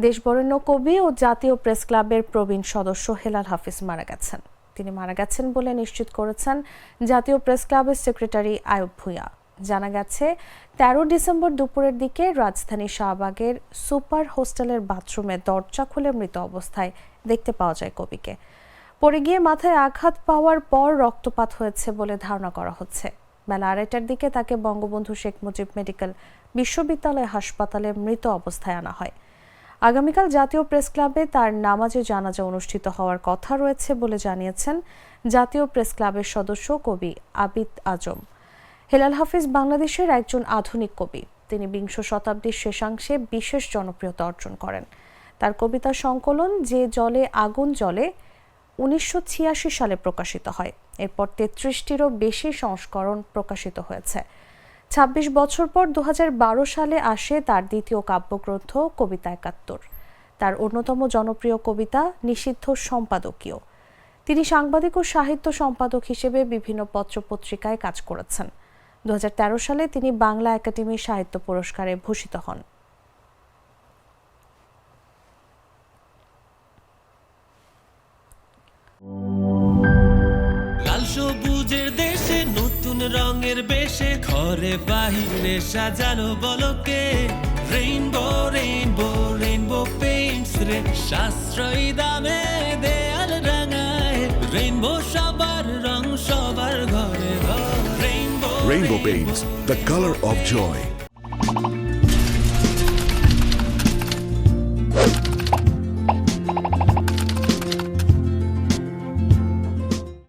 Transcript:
দেশবরেণ্য কবি ও জাতীয় প্রেস ক্লাবের প্রবীণ সদস্য হেলাল হাফিজ মারা গেছেন। তিনি মারা গেছেন বলে নিশ্চিত করেছেন জাতীয় প্রেস ক্লাবের সেক্রেটারি আয়ুব ভূঁইয়া। জানা গেছে ১৩ ডিসেম্বর দুপুরের দিকে রাজধানী শাহবাগের সুপার হোস্টেলের বাথরুমে দরজা খুলে মৃত অবস্থায় দেখতে পাওয়া যায় কবিকে। পড়ে গিয়ে মাথায় আঘাত পাওয়ার পর রক্তপাত হয়েছে বলে ধারণা করা হচ্ছে। বেলা ২:৩০টার দিকে তাকে বঙ্গবন্ধু শেখ মুজিব মেডিকেল বিশ্ববিদ্যালয় হাসপাতালে মৃত অবস্থায় আনা হয়। আগামীকাল জাতীয় প্রেস ক্লাবে তার নামাজে জানাজা অনুষ্ঠিত হওয়ার কথা রয়েছে বলে জানিয়েছেন জাতীয় প্রেস ক্লাবের সদস্য কবি আবিদ আজম। হেলাল হাফিজ বাংলাদেশের একজন আধুনিক কবি। তিনি বিংশ শতাব্দীর শেষাংশে বিশেষ জনপ্রিয়তা অর্জন করেন। তার কবিতা সংকলন যে জলে আগুন জ্বলে ১৯৮৬ সালে প্রকাশিত হয়। এরপর ৩৩টিরও বেশি সংস্করণ প্রকাশিত হয়েছে। ২৬ বছর পর ২০১২ সালে আসে তার দ্বিতীয় কাব্যগ্রন্থ কবিতা ৭১। তার অন্যতম জনপ্রিয় কবিতা নিষিদ্ধ সম্পাদকীয়। তিনি সাংবাদিক ও সাহিত্য সম্পাদক হিসেবে বিভিন্ন পত্রপত্রিকায় কাজ করেছেন। ২০১৩ সালে তিনি বাংলা একাডেমি সাহিত্য পুরস্কারে ভূষিত হন। লাল সবুজের দেশে নতুন রঙের বেশে ঘরে বাহিরে সাজানো বলকে রেইনবো রেইনবো রেইনবো পেইন্টস রে সাশ্রয়ী দামে দেয়াল রাঙায় রেইনবো সবার রং সবার ঘরে ঘরে Rainbow Paints, the color of joy.